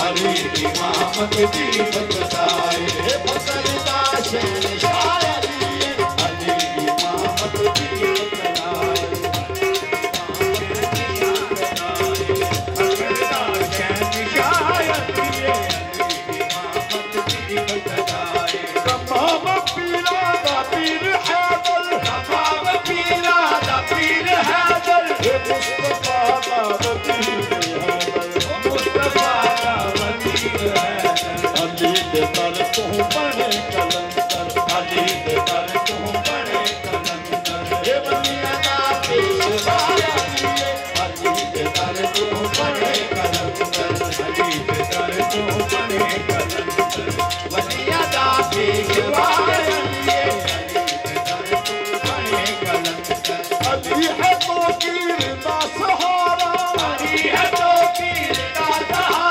अली इमामत दीपक दाए फसलदा शहंशाह अली इमामत दीपक दाए फसलदा शहंशाह अली इमामत दीपक दाए तमाम पीरा दा पीर हैदर तमाम पीरा दा पीर हैदर मुस्तफा दा वकील दर तू बड़े कलंदर अली दर तू बड़े कलंदर ये बनिया ना पेशवा अली दर तू बड़े कलंदर अली दर तू बड़े कलंदर बनिया ना पेशवा अली दर तू बड़े कलंदर अली है तो कीर दा सहारा अली है तो कीर दा सहारा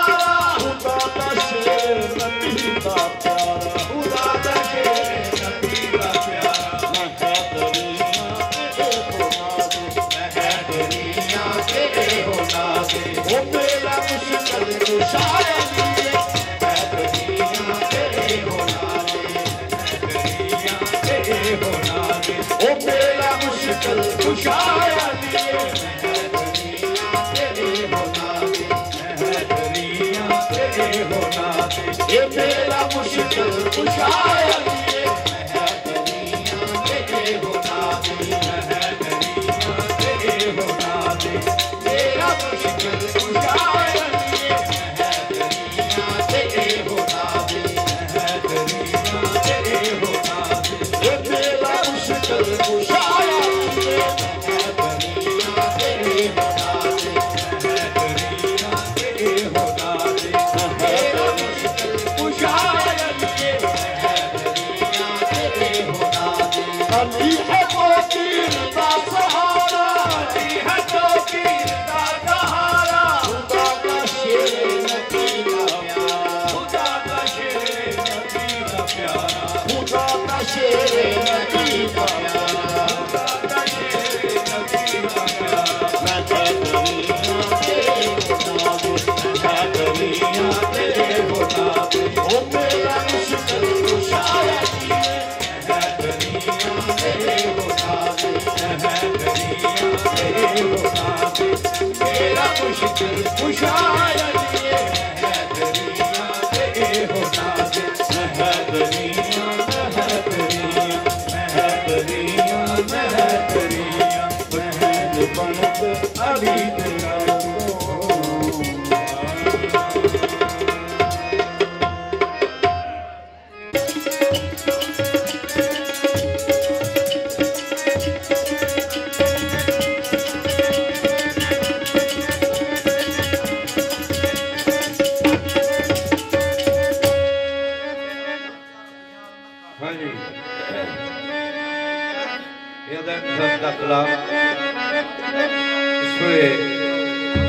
खुदा दा शेर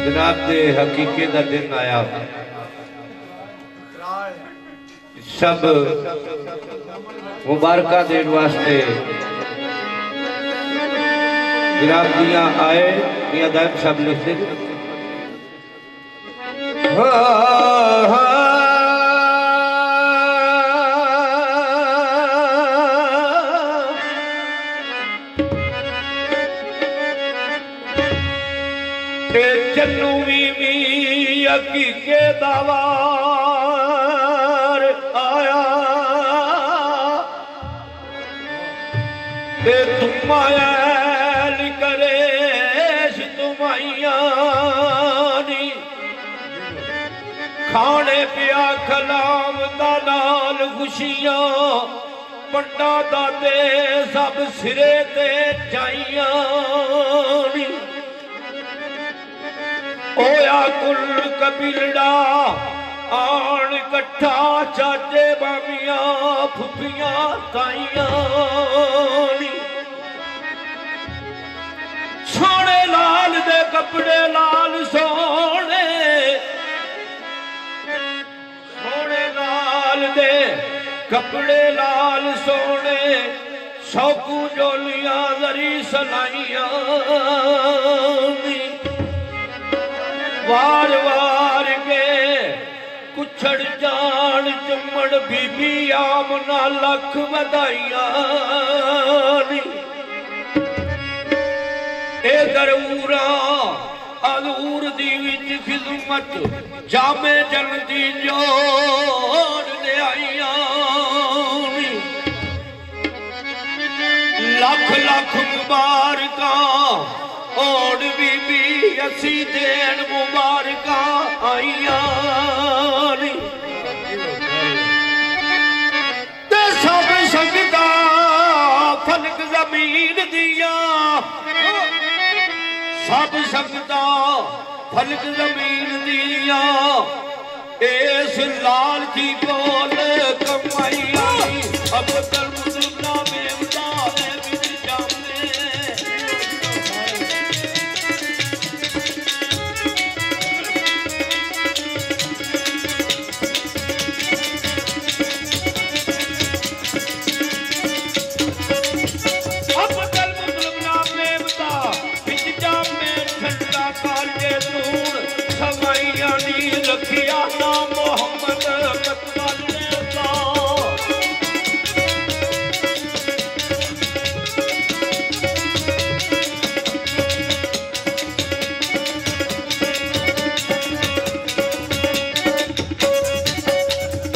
जनाब दे हकीके का दिन आया सब मुबारका देने वास्ते जनाब दिया आए या दाद सब लिखे के दावार आया ते तुम आयल करे तुमाइयानी खाने पिया खलाम दा नाल खुशियां पंडा दादे सब सिरे ते जाइया ओया कुल कबीलड़ा आन कट्ठा चाचे बामिया फुफिया ताइया सोने लाल दे कपड़े लाल सोने सोने लाल दे कपड़े लाल सोने शौकू जोलियां जरी सलाइया वार वार छड़ जान चुम्मड़ बीबी आमना लख वधाइयां नी ए दरूरा अजूर दी विच खिदमत जामे जन दी जोड़ ले आईयां नी लख लख मुबारकां और बीबी असी देन मुबारकां आईयां नी ते सब संगतां फलक जमीन दिया सब संगतां फलक जमीन दिया इस लाल की कोल कमाइया अब मुसलना मेवता विच जामे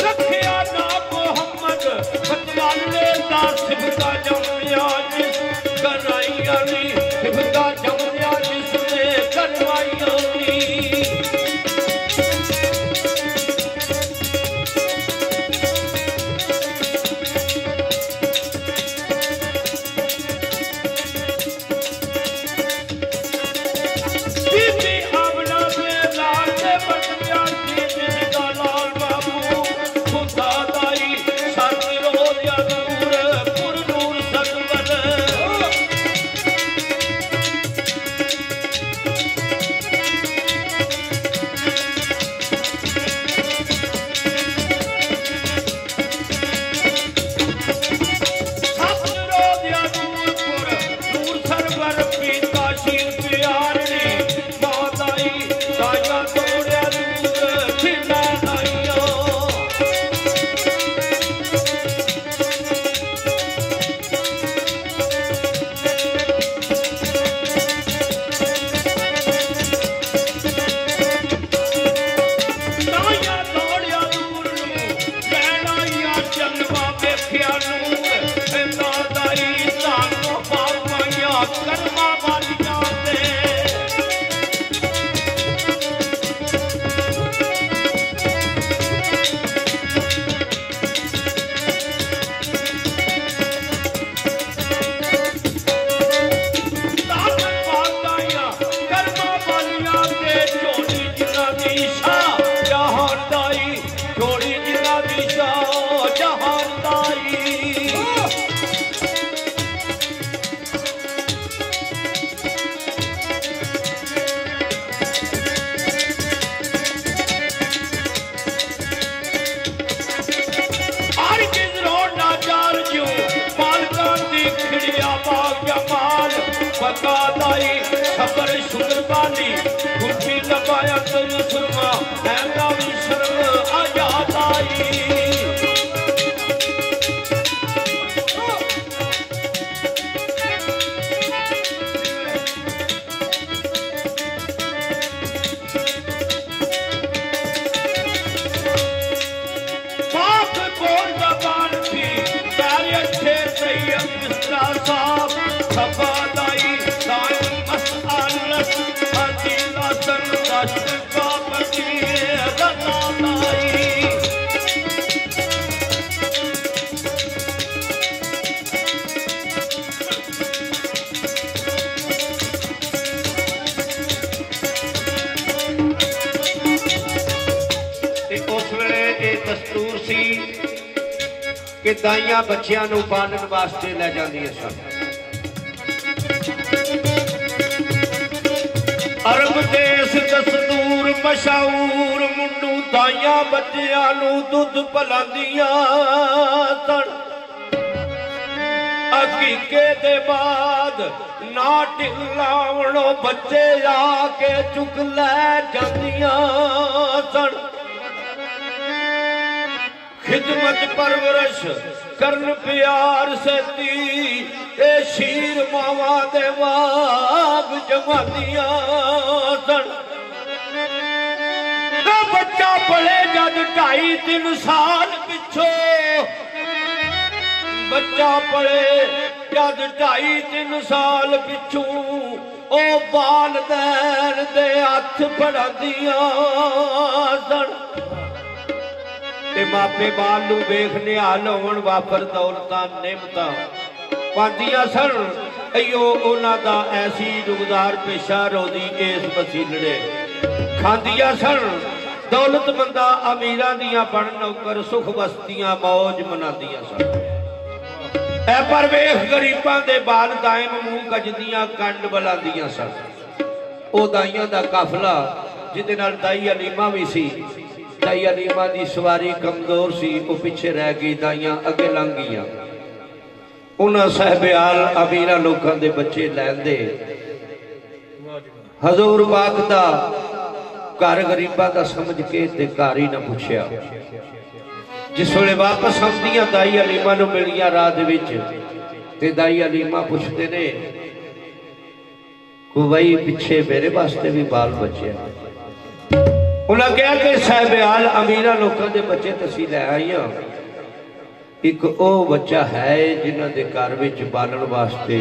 रखिया ना मोहम्मद मतवाले का सिफका जमया जिस कराइया नी सिफका जमया जिसने करवाइया नी खबर शुक्र बाली खुशी लबाया तेरी सुरमा ऐना विश्रम आजाद आई पाक बोल जबान थी प्यारे अच्छे सैयद मिस्रा साहब खफादाई दस्तूर सी कि दाइयां बच्चियां नूं पालण वास्ते लै जांदियां सन। अरब देश दस्तूर मशहूर मुंडू दाइयां बच्चियां नूं दुध पिलांदियां सन। अकीके दे बाद ना ढिलावणों बच्चे आके चुक लै जांदियां सन। खिदमत परवरिश करन प्यार सेती ए शीर मावा दे वाग जवानियां सन। बच्चा पढ़े जद 2.5-3 साल पिछो, बच्चा पढ़े जद 2.5-3 साल पिछू ओ वालदैन दे हथ फड़ांदियां सन। ते मापे बाल नूं वेख निहाल होवण वापर दौलतां निमतां पांदियां सन। अयो उन्हां दा ऐसी रुगदार पेशा रोदी इस वसीलड़े खांदियां सन। दौलतमंदा अमीरां दियां बण नौकर सुख बस्तियां मौज मनादियां सन। ऐ पर वेख गरीबां दे बाल दायम मूंह गजदियां कंड बलांदियां सन। ओ दाइयां दा काफला जिहदे नाल दाई अलीमा भी सी, दाई अलीमा दी सवारी कमजोर सी, वो पिछे रह गई, दाइयां अगे लंघ गईयां। उन्हां सहब्याल अमीरां लोकां दे बच्चे लैंदे हजूर पाक दा घर गरीबां दा समझ के ते घर ही ना पुछया। जिस वेले वापस आउंदियां दाई अलीमा नूं मिलियां राह दे विच, ते दाई अलीमा पुछदे ने को भाई पिछे मेरे वास्ते भी बाल बचे। उन्हें कहा कि साहब्याल अमीरां लोकां दे बच्चे तसी लै आईयां, एक ओ बच्चा है जिन्हां दे घर विच बालण वास्ते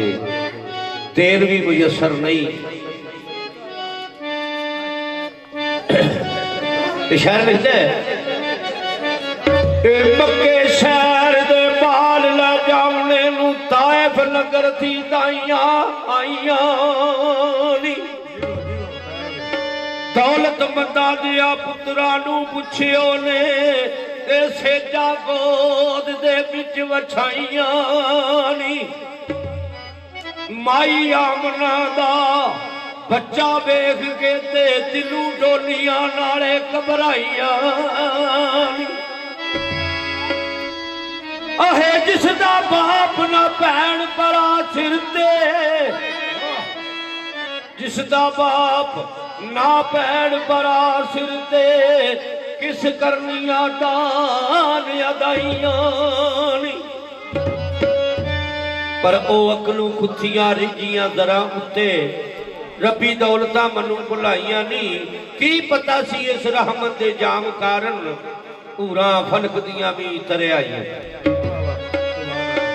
तेल भी मुयसर नहीं। शहर लिखते मक्के शहर दे बाल ला जावने नूं ताइफ नगर थी दाइयां आईयां नी। दौलतमंदा दिया पुत्रा नूं पुछियो ने ते सेजा गोद दे विच वछाइयां नी। माई आमना दा बच्चा वेख के ते दिलू डोलियां नाले घबराइयां। अहे जिसदा बाप ना भैन परा सिर ते, जिसदा बाप ना भैन परा सिर ते, किस करनिया दान अदाइयां नी। पर ओ अकलू कुत्थियां रिजियां दरां उत्ते रबी दौलतां मनु भुलाइयां नी। की पता सी इस रहमत दे जाम कारण पूरा फलक दियां भी तरियाइयां।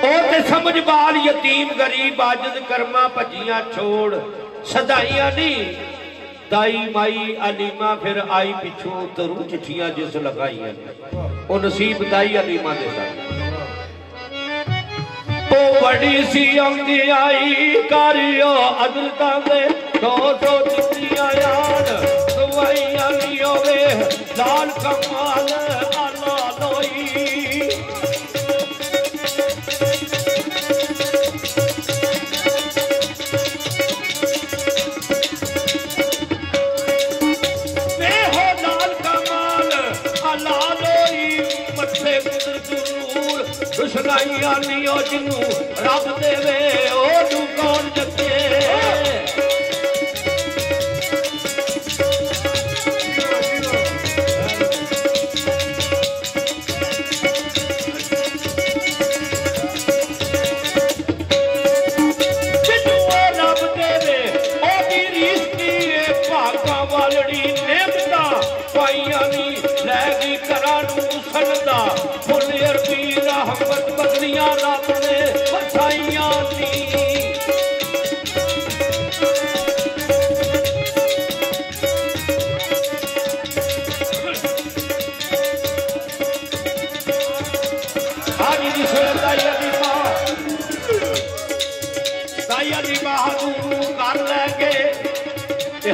ओ ते समझ बाल यतीम गरीब आजिज कर्मा भजियां छोड़ सदाइयां नी। दाई माई अलीमा फिर आई पिछू तरू चिट्ठियां जिस लगाइयां, ओ नसीब दाई अलीमा दे साथ। ओ बड़ी सी आंदी आई करियो अदलतां दे 200 चिट्ठियां याद दवाइयां लियो वे लाल कमाल आला लोई। वे हो लाल कमाल आला लोई मथे कुदरत नूर दुश्मनाइयां लियो जिनू रब देवे ओनू कौन जगे।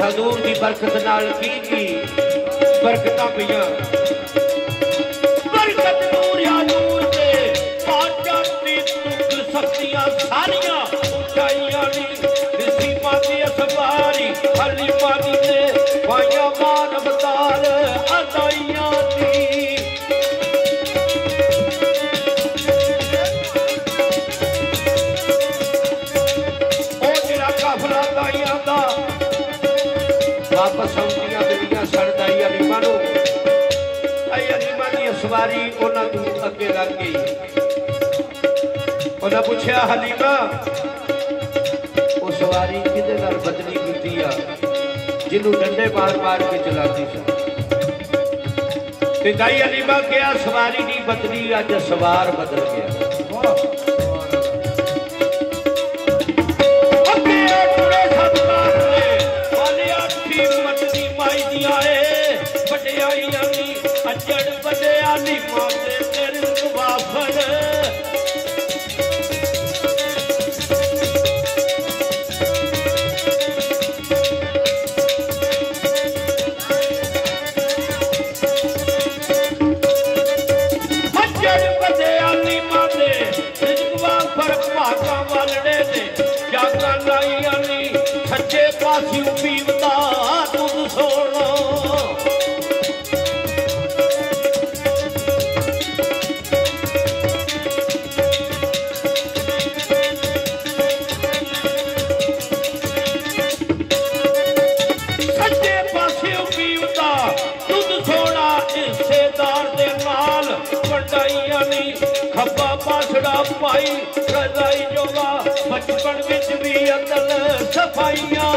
हजूर की बरकत नाल की बरकत पियां बरकत नूर या नूर ते पांचां दी तुक शक्तियां सारियां ऊंचाइयां नी। नसीबा दी असवारी हली पानी ते वाया मान अवतार अदाइयां नी। ओ जिहड़ा काफला दाइयां दा वापस आउंदियां दिलियां सड़दाई अलीमा नूं आई अलीमा की सवारी उन्हां तों अगे लग गई। उन्हें पूछा हलीमा वो सवारी किहदे नाल बदली कीती आ जिन्हों डंडे मार मार के चलाती सी। दाई हलीमा क्या सवारी नहीं बदली, अज सवार बदल गया। सच्चे पासियों पीवता दूध सोना सच्चे पासियों पीवता दूध सोना हिस्सेदार दे नाल वड्डाइयां नी खब्बा पासड़ा पाई रजाई जोगा बचपन विच भी अंदर सफाइयां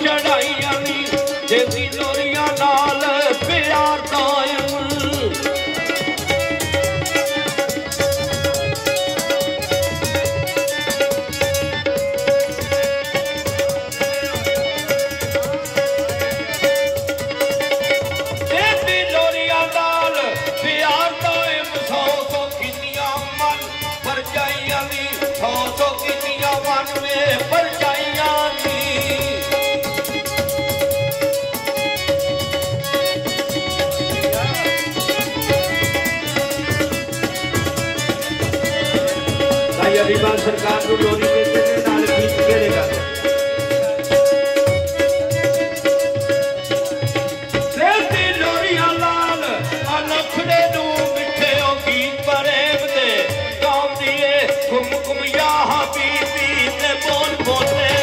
चढ़ाइयां नी देसी लोरियां नाल प्यार कायम। अलीमा सरकार को लोरी देते ने नाल गीत खेलेगा। लेती लोरियां लाल अनखड़े नू मिठे ओ गीत प्रेम दे गाउंदी ए घुम घुम या हबीबी ते बोल बोले।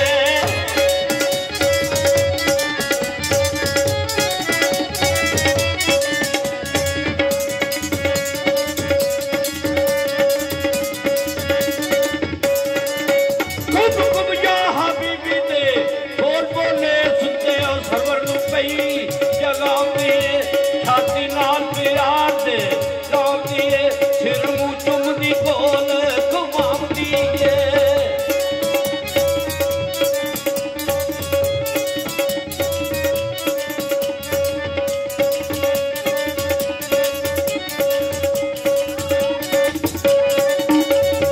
छाती नाल प्यार दे लाउंदी है सिर मुंह चुमदी कोल घुमाउंदी है।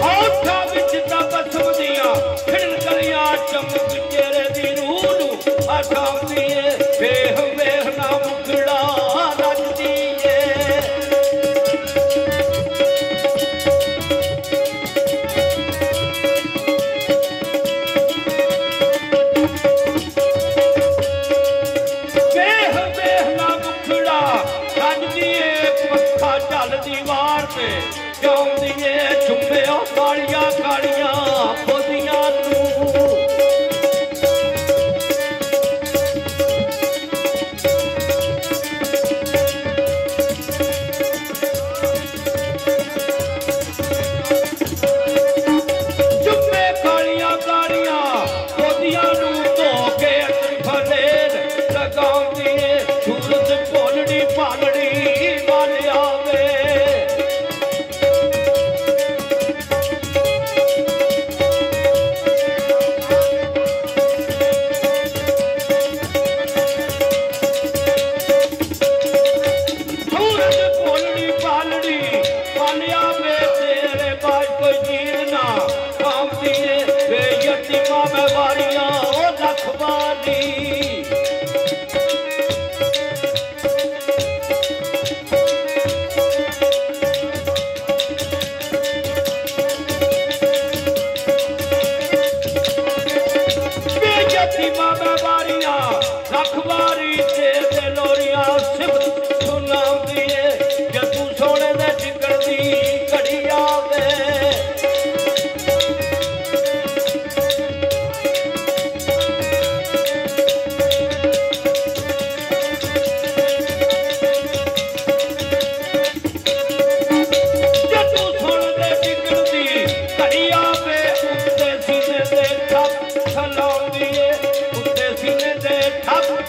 होठां विच तबसम दियां खिड़न गलियां चमक चेहरे दी रूह नूं आखाउंदी है वेह वेह ना मुखड़ा रजदी है। वेह वेह ना मुखड़ा रजदी है पक्खा चल दीवार पे जाउंदी है चुंबे कालियां कालियां बोदियां नूं।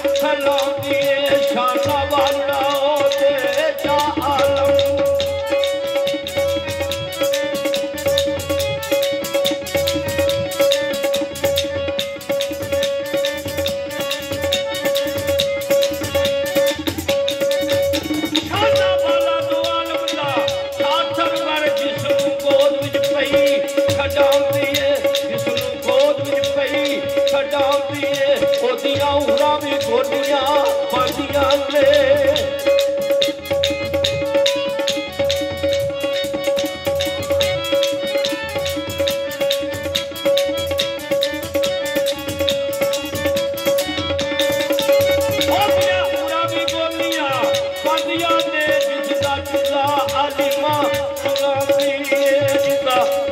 फैलाती शाना वाला ते जा आलम शाना वाला दो आलम दा साथन कर जिसनू गोद विच पई खडांदी जिसनू गोद विच पई खडांदी ओदियां उहरां भी गोदियां पांदियां ने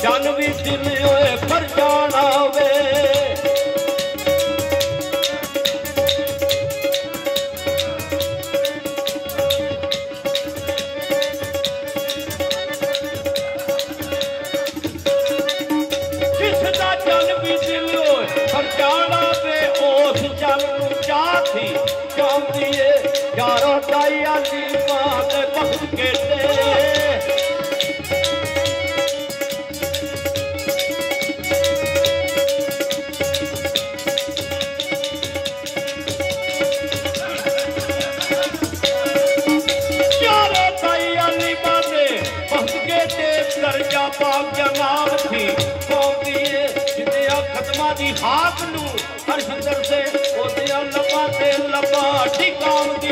जन भी दिल होए पर जाना वे जिसदा जन भी दिल होए पर जाना वे उस जन नूं चाहती चाहती है यारों दाई आली बात बहुत कहते दर्जा पाक जनाब थी कौमी जिंदिया खत्मा दी हाक नू हर संदर से ओदिया लबा ते लबा टिकाम दी